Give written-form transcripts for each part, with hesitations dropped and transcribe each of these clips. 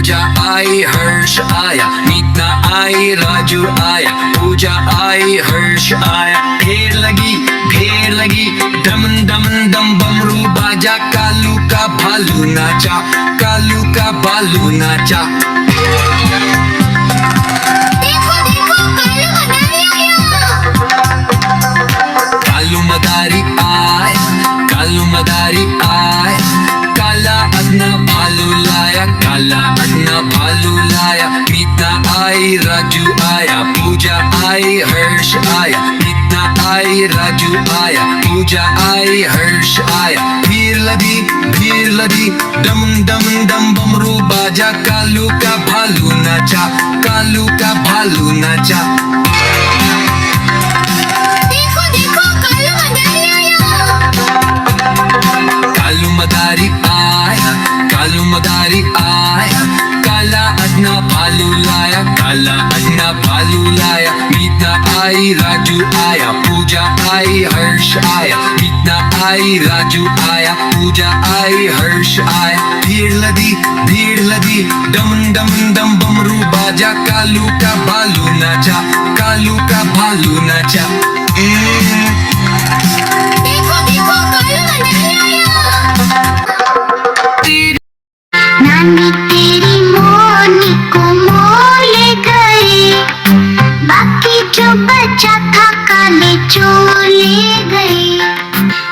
पूजा आई हर्ष आया, मीता आई राजू आया, पूजा आई हर्ष आया। ढेर लगी दमन दमन दम बमरू बाजा, कालू का भालू नाचा, कालू का भालू नाचा। देखो देखो कालू मदारी आए, कालू मदारी आए, काला अपना भालू लाया, काला अपना भालू लाया। मीता आई राजू आया, पूजा आई हर्ष आया, मीता आई राजू आया, पूजा आई हर्ष आया। भीड़ लगी दम दम दम बमरू बाजा, कालू का भालू नाचा, कालू का भालू नाचा। कालू मदारी आया, कालू मदारी आया, काला अपना भालू लाया, काला अपना भालू लाया। मीता आई राजू आया, पूजा आई हर्ष आया, मीता आई राजू आया, पूजा आई हर्ष आया। भीड़ लगी दम दम दम बमरू बाजा, कालू का भालू नाचा, कालू का भालू नाचा। नानी तेरी मोनी को मोल गए, बाकी जो बचा था काले चोले गए।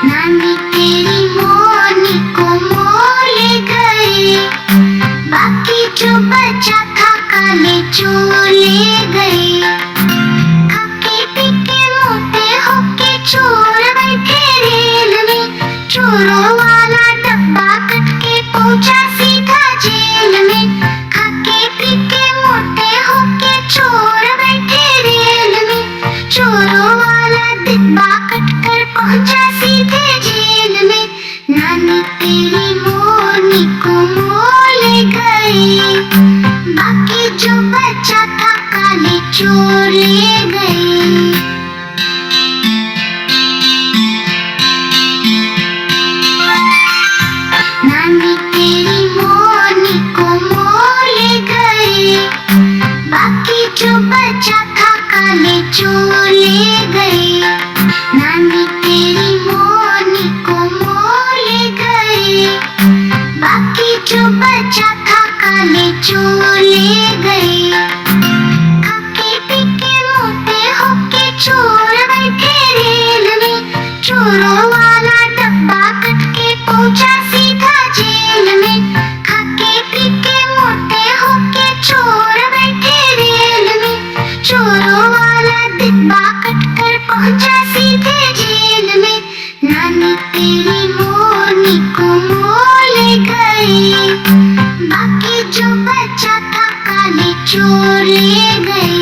नानी तेरी मोनी को मोल गए, बाकी जो बचा था काले चोले गए। खाके पीके मोटे होके चोर बैठे रेल में, चोरों वाला डब्बा कट के पहुंचा सीधा जेल में। खाके पीके मोटे होके चोर बैठे रेल में, चोरों वाला डिब्बा कट कर पहुंचा सीधे जेल में। नानी तेरी मोनी को मोल गए, बाकी जो बचा था काले चोर ले गए। नानी तेरी मोनी को मोल गए, बाकी जो बचा था काले चोर ले गए। नानी तेरी मोनी को मोल गए, बाकी जो बचा था काले चोर ले गए। खाके पीके मोटे होके चोर बैठे रेल में, चोरों वाला डब्बा कट के पहुंचा सीधा जेल में। खाके पीके मोटे होके चोर बैठे रेल में, चोरों वाला डिब्बा कट कर पहुंचा सीधे जेल में। नानी तेरी मोनी को मोल गए, बाकी जो बचा था काले चोर ले गए।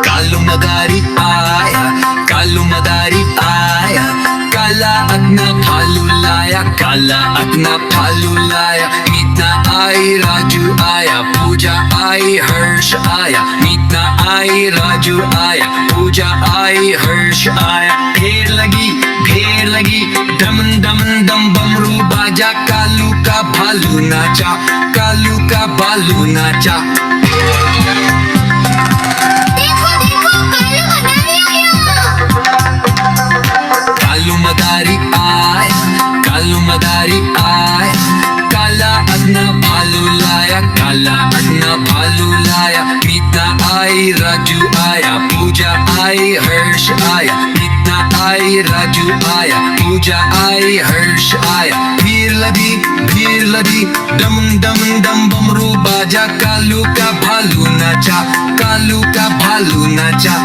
कालू मदारी आया, कालू मदारी आया, काला अपना भालू लाया, काला अपना भालू लाया। मीता आई राजू आया, पूजा आई हर्ष आया, मीता आई राजू आया, पूजा आई हर्ष आया। ढेर लगी दमन दमन दम बमरू बाजा, कालू का भालू नाचा, कालू का भालू नाचा। कालू मदारी आया, कालू मदारी आया, काला अपना भालू लाया, काला अपना भालू लाया। मीता आई राजू आया, पूजा आई हर्ष आया, मीता आई राजू आया, पूजा आई हर्ष आया। भीड़ लगी दम दम दम बमरू बाजा, कालू का भालू नाचा, कालू का भालू नाचा।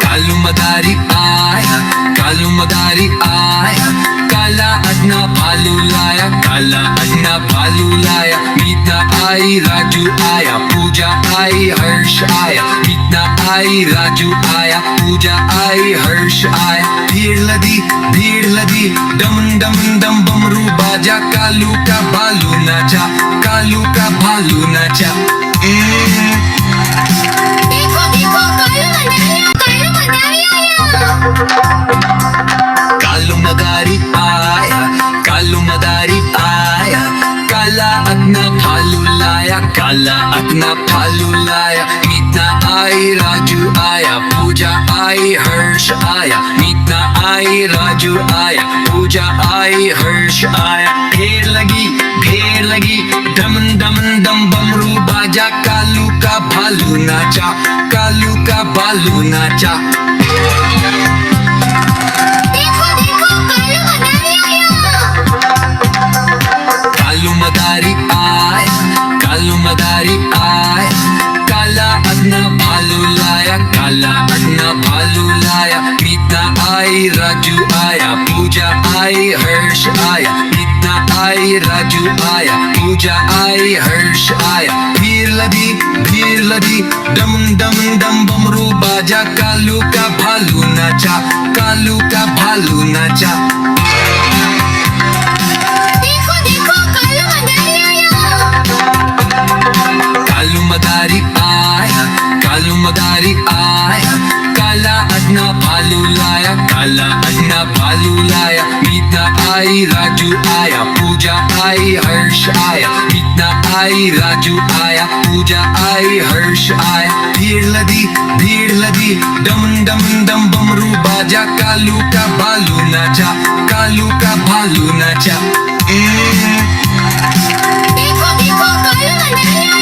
कालू मदारी आया, कालू मदारी आया, काला अपना भालू लाया, काला अपना भालू लाया। मीता आई राजू आया, पूजा आई हर्ष आया, मीता आई राजू आया, पूजा आई हर्ष आया। भीड़ लगी दम दम दम बमरू बाजा, कालू का भालू नाचा, कालू का भालू नाचा। काला अपना भालू लाया मीतना आई राजू आया पूजा आई हर्ष आया मीतना आई राजू आया पूजा आई हर्ष आया ढेर लगी डम डम डम बमरू बाजा कालू का भालू नाचा कालू का भालू नाचा देखो देखो कालू मदारी आया कालू मदारी आया काला अपना भालू लाया काला अपना भालू लाया मीतना आई राजू आया पूजा आई हर्ष आया मीतना आई राजू आया पूजा आई हर्ष आया भीड़ लगी डम डम डम बमरू बाजा कालू का भालू नाचा कालू का भालू नाचा देखो देखो कालू मदारी आया कालू मदारी आया काला अपना भालू लाया काला अपना भालू लाया मीतना आई राजू आया पूजा आई हर्ष आया मीतना आई राजू आया पूजा आई हर्ष आया भीड़ लगी डम डम डम बमरू बाजा कालू का भालू नाचा कालू का भालू नाचा देखो देखो कालू मदारी